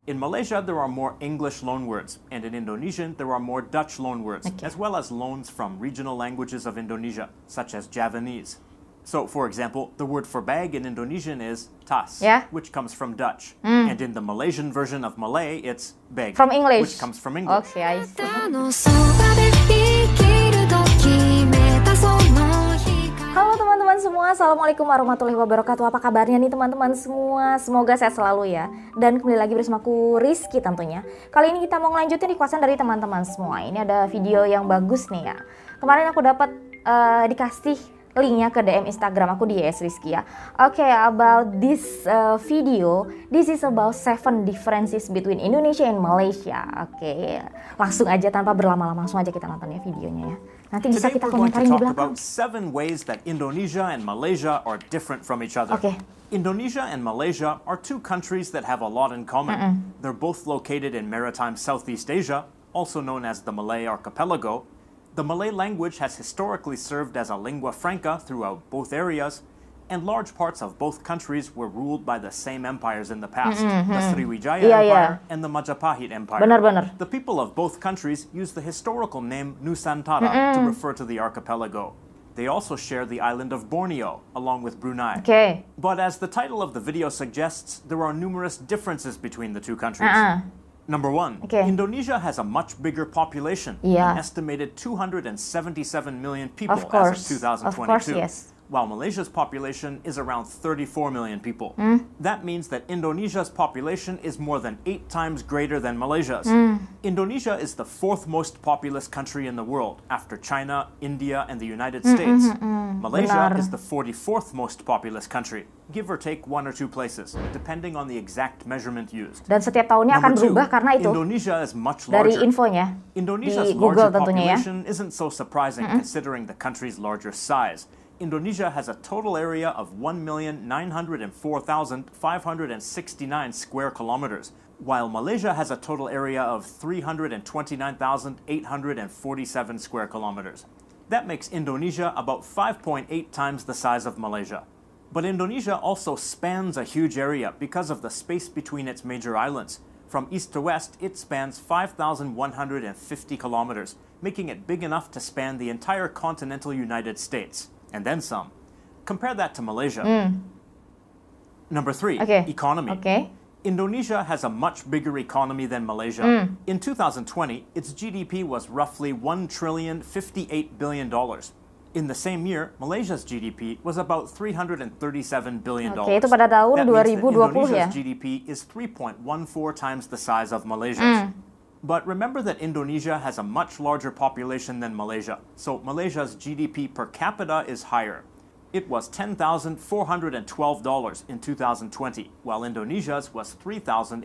In Malaysia, there are more English loanwords, and in Indonesian, there are more Dutch loanwords, as well as loans from regional languages of Indonesia, such as Javanese. So, for example, the word for bag in Indonesian is tas, which comes from Dutch. And in the Malaysian version of Malay, it's bag, from English, which comes from English. Okay, I see. Halo teman-teman semua, Assalamualaikum warahmatullahi wabarakatuh. Apa kabarnya nih teman-teman semua? Semoga sehat selalu ya. Dan kembali lagi bersamaku Rizky tentunya. Kali ini kita mau ngelanjutin requestan dari teman-teman semua. Ini ada video yang bagus nih ya. Kemarin aku dapat dikasih linknya ke DM Instagram aku di ysrizqiyyah. Okay, about this video, this is about 7 differences between Indonesia and Malaysia. Okay, langsung aja tanpa berlama-lama, langsung aja kita nonton ya videonya ya. Nanti bisa kita komentarin di belakang. About 7 ways that Indonesia and Malaysia are different from each other. Okay. Indonesia and Malaysia are two countries that have a lot in common. They're both located in maritime Southeast Asia, also known as the Malay Archipelago. The Malay language has historically served as a lingua franca throughout both areas, and large parts of both countries were ruled by the same empires in the past, the Sriwijaya Empire and the Majapahit Empire. Benar-benar. The people of both countries use the historical name Nusantara to refer to the archipelago. They also share the island of Borneo, along with Brunei. Okay. But as the title of the video suggests, there are numerous differences between the two countries. Number 1, Indonesia has a much bigger population, an estimated 277 million people as of 2022. Of course, yes. While Malaysia's population is around 34 million people. That means that Indonesia's population is more than 8 times greater than Malaysia's. Indonesia is the 4th most populous country in the world, after China, India, and the United States. Malaysia is the 44th most populous country, give or take 1 or 2 places, depending on the exact measurement used. Dan setiap tahunnya akan berubah karena itu. Indonesia is much larger. Dari infonya Indonesia's di Google larger tentunya ya. population isn't so surprising considering the country's larger size. Indonesia has a total area of 1,904,569 square kilometers, while Malaysia has a total area of 329,847 square kilometers. That makes Indonesia about 5.8 times the size of Malaysia. But Indonesia also spans a huge area because of the space between its major islands. From east to west, it spans 5,150 kilometers, making it big enough to span the entire continental United States. And then some. Compare that to Malaysia. Number 3, economy. Indonesia has a much bigger economy than Malaysia. In 2020, its GDP was roughly $1,058 billion. In the same year, Malaysia's GDP was about $337 billion. Itu pada tahun 2020 Indonesia's GDP is 3.14 times the size of Malaysia's. But remember that Indonesia has a much larger population than Malaysia, so Malaysia's GDP per capita is higher. It was $10,412 in 2020, while Indonesia's was $3,869.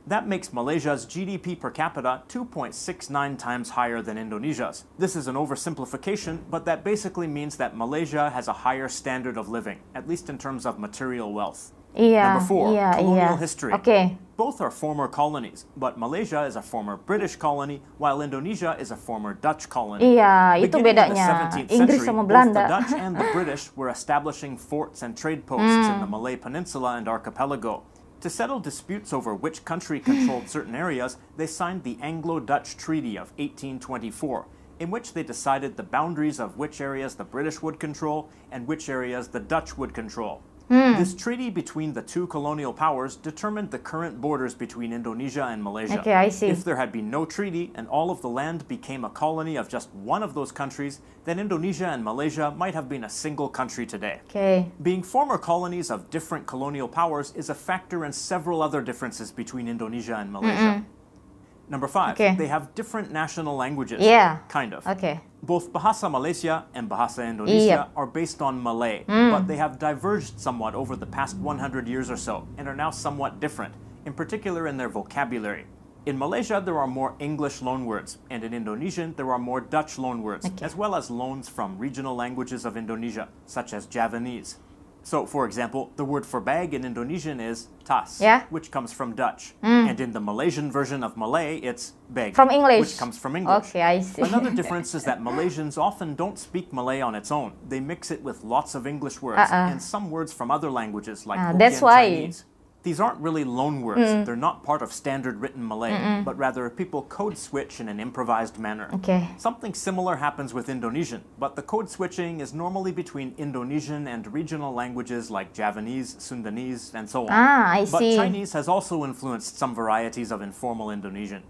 That makes Malaysia's GDP per capita 2.69 times higher than Indonesia's. This is an oversimplification, but that basically means that Malaysia has a higher standard of living, at least in terms of material wealth. Number 4, colonial history. Both are former colonies, but Malaysia is a former British colony, while Indonesia is a former Dutch colony. Itu bedanya. Inggris sama Belanda. Both the Dutch and the British were establishing forts and trade posts in the Malay Peninsula and archipelago. To settle disputes over which country controlled certain areas, they signed the Anglo-Dutch Treaty of 1824, in which they decided the boundaries of which areas the British would control and which areas the Dutch would control. This treaty between the two colonial powers determined the current borders between Indonesia and Malaysia. I see. If there had been no treaty and all of the land became a colony of just one of those countries, then Indonesia and Malaysia might have been a single country today. Being former colonies of different colonial powers is a factor in several other differences between Indonesia and Malaysia. Number 5, they have different national languages. Kind of. Both Bahasa Malaysia and Bahasa Indonesia are based on Malay, but they have diverged somewhat over the past 100 years or so, and are now somewhat different, in particular in their vocabulary. In Malaysia, there are more English loanwords, and in Indonesian, there are more Dutch loanwords, as well as loans from regional languages of Indonesia, such as Javanese. So, for example, the word for bag in Indonesian is tas, which comes from Dutch. And in the Malaysian version of Malay, it's bag, from English, which comes from English. I see. Another difference is that Malaysians often don't speak Malay on its own. They mix it with lots of English words and some words from other languages like Hokkien Chinese. These aren't really loan words. They're not part of standard written Malay, but rather people code switch in an improvised manner. Something similar happens with Indonesian, but the code switching is normally between Indonesian and regional languages like Javanese, Sundanese, and so on. I see. But Chinese has also influenced some varieties of informal Indonesian.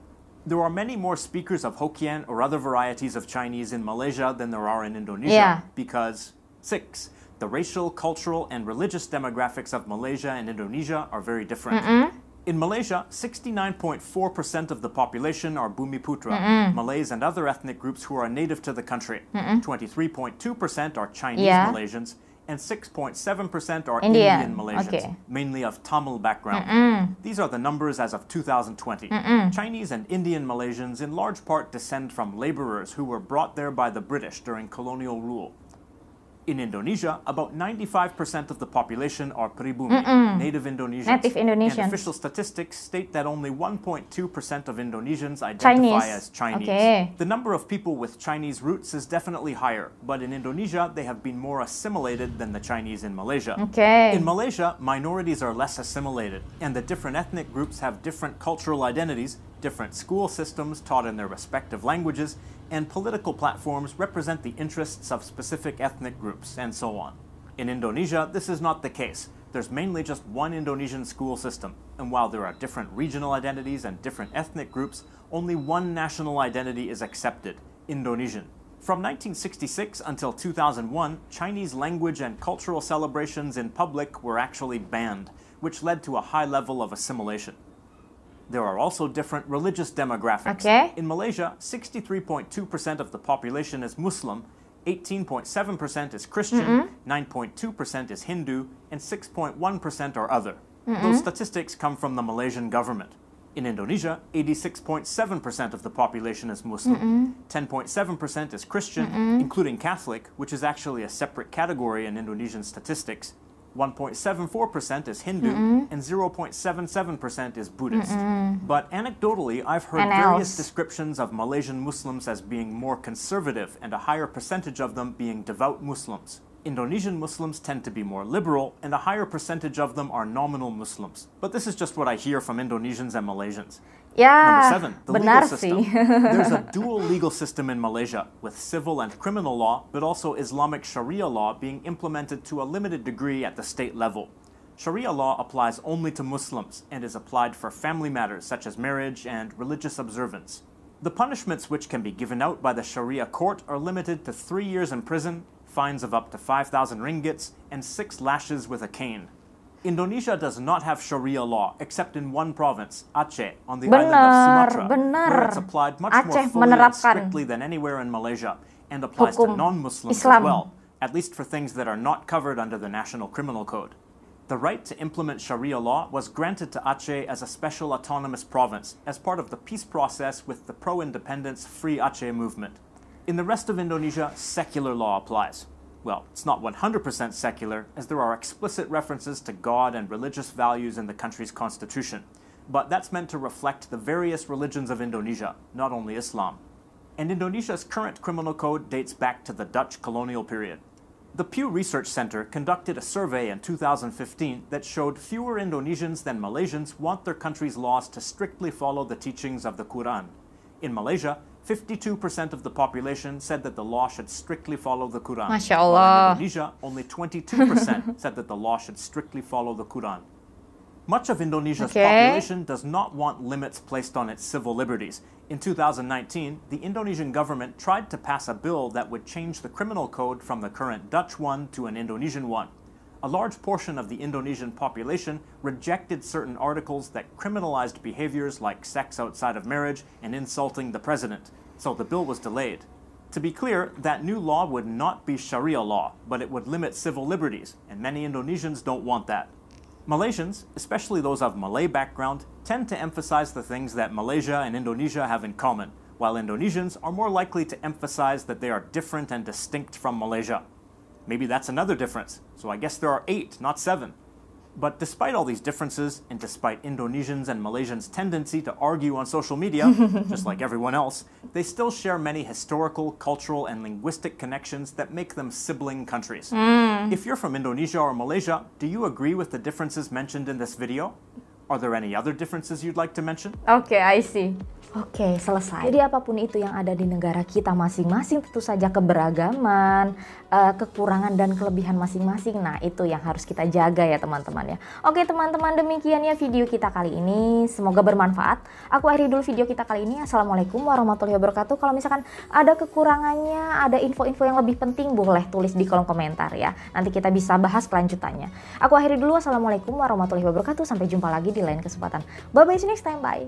There are many more speakers of Hokkien or other varieties of Chinese in Malaysia than there are in Indonesia because 6. The racial, cultural, and religious demographics of Malaysia and Indonesia are very different. In Malaysia, 69.4% of the population are Bumiputra, Malays and other ethnic groups who are native to the country. 23.2% are Chinese Malaysians, and 6.7% are Indian Malaysians, mainly of Tamil background. These are the numbers as of 2020. Chinese and Indian Malaysians in large part descend from laborers who were brought there by the British during colonial rule. In Indonesia, about 95% of the population are pribumi, native Indonesians. And official statistics state that only 1.2% of Indonesians identify as Chinese. The number of people with Chinese roots is definitely higher, but in Indonesia, they have been more assimilated than the Chinese in Malaysia. In Malaysia, minorities are less assimilated, and the different ethnic groups have different cultural identities, different school systems taught in their respective languages, and political platforms represent the interests of specific ethnic groups, and so on. In Indonesia, this is not the case. There's mainly just one Indonesian school system, and while there are different regional identities and different ethnic groups, only one national identity is accepted: Indonesian. From 1966 until 2001, Chinese language and cultural celebrations in public were actually banned, which led to a high level of assimilation. There are also different religious demographics. In Malaysia, 63.2% of the population is Muslim, 18.7% is Christian, 9.2% is Hindu, and 6.1% are other. Those statistics come from the Malaysian government. In Indonesia, 86.7% of the population is Muslim, 10.7% is Christian, including Catholic, which is actually a separate category in Indonesian statistics, 1.74% is Hindu, and 0.77% is Buddhist. But anecdotally, I've heard various descriptions of Malaysian Muslims as being more conservative and a higher percentage of them being devout Muslims. Indonesian Muslims tend to be more liberal, and a higher percentage of them are nominal Muslims. But this is just what I hear from Indonesians and Malaysians. Number 7, the legal system. There's a dual legal system in Malaysia, with civil and criminal law, but also Islamic Sharia law being implemented to a limited degree at the state level. Sharia law applies only to Muslims, and is applied for family matters such as marriage and religious observance. The punishments which can be given out by the Sharia court are limited to 3 years in prison, fines of up to 5,000 ringgits, and 6 lashes with a cane. Indonesia does not have Sharia law except in one province, Aceh, on the island of Sumatra, where it's applied much more fully and strictly than anywhere in Malaysia, and applies to non-Muslims as well, at least for things that are not covered under the National Criminal Code. The right to implement Sharia law was granted to Aceh as a special autonomous province as part of the peace process with the pro-independence Free Aceh movement. In the rest of Indonesia, secular law applies. Well, it's not 100% secular, as there are explicit references to God and religious values in the country's constitution, but that's meant to reflect the various religions of Indonesia, not only Islam. And Indonesia's current criminal code dates back to the Dutch colonial period. The Pew Research Center conducted a survey in 2015 that showed fewer Indonesians than Malaysians want their country's laws to strictly follow the teachings of the Quran. In Malaysia, 52% of the population said that the law should strictly follow the Quran. Masya Allah. While in Indonesia, only 22% said that the law should strictly follow the Quran. Much of Indonesia's population does not want limits placed on its civil liberties. In 2019, the Indonesian government tried to pass a bill that would change the criminal code from the current Dutch one to an Indonesian one. A large portion of the Indonesian population rejected certain articles that criminalized behaviors like sex outside of marriage and insulting the president, so the bill was delayed. To be clear, that new law would not be Sharia law, but it would limit civil liberties, and many Indonesians don't want that. Malaysians, especially those of Malay background, tend to emphasize the things that Malaysia and Indonesia have in common, while Indonesians are more likely to emphasize that they are different and distinct from Malaysia. Maybe that's another difference, so I guess there are 8, not 7. But despite all these differences, and despite Indonesians and Malaysians' tendency to argue on social media, just like everyone else, they still share many historical, cultural, and linguistic connections that make them sibling countries. If you're from Indonesia or Malaysia, do you agree with the differences mentioned in this video? Are there any other differences you'd like to mention? Okay, I see. Oke, selesai. Jadi apapun itu yang ada di negara kita masing-masing, tentu saja keberagaman, kekurangan dan kelebihan masing-masing. Nah, itu yang harus kita jaga ya teman-teman ya. Oke teman-teman, demikian ya video kita kali ini. Semoga bermanfaat. Aku akhiri dulu video kita kali ini. Assalamualaikum warahmatullahi wabarakatuh. Kalau misalkan ada kekurangannya, ada info-info yang lebih penting, boleh tulis di kolom komentar ya. Nanti kita bisa bahas kelanjutannya. Aku akhiri dulu. Assalamualaikum warahmatullahi wabarakatuh. Sampai jumpa lagi di lain kesempatan. Bye-bye, see you next time. Bye.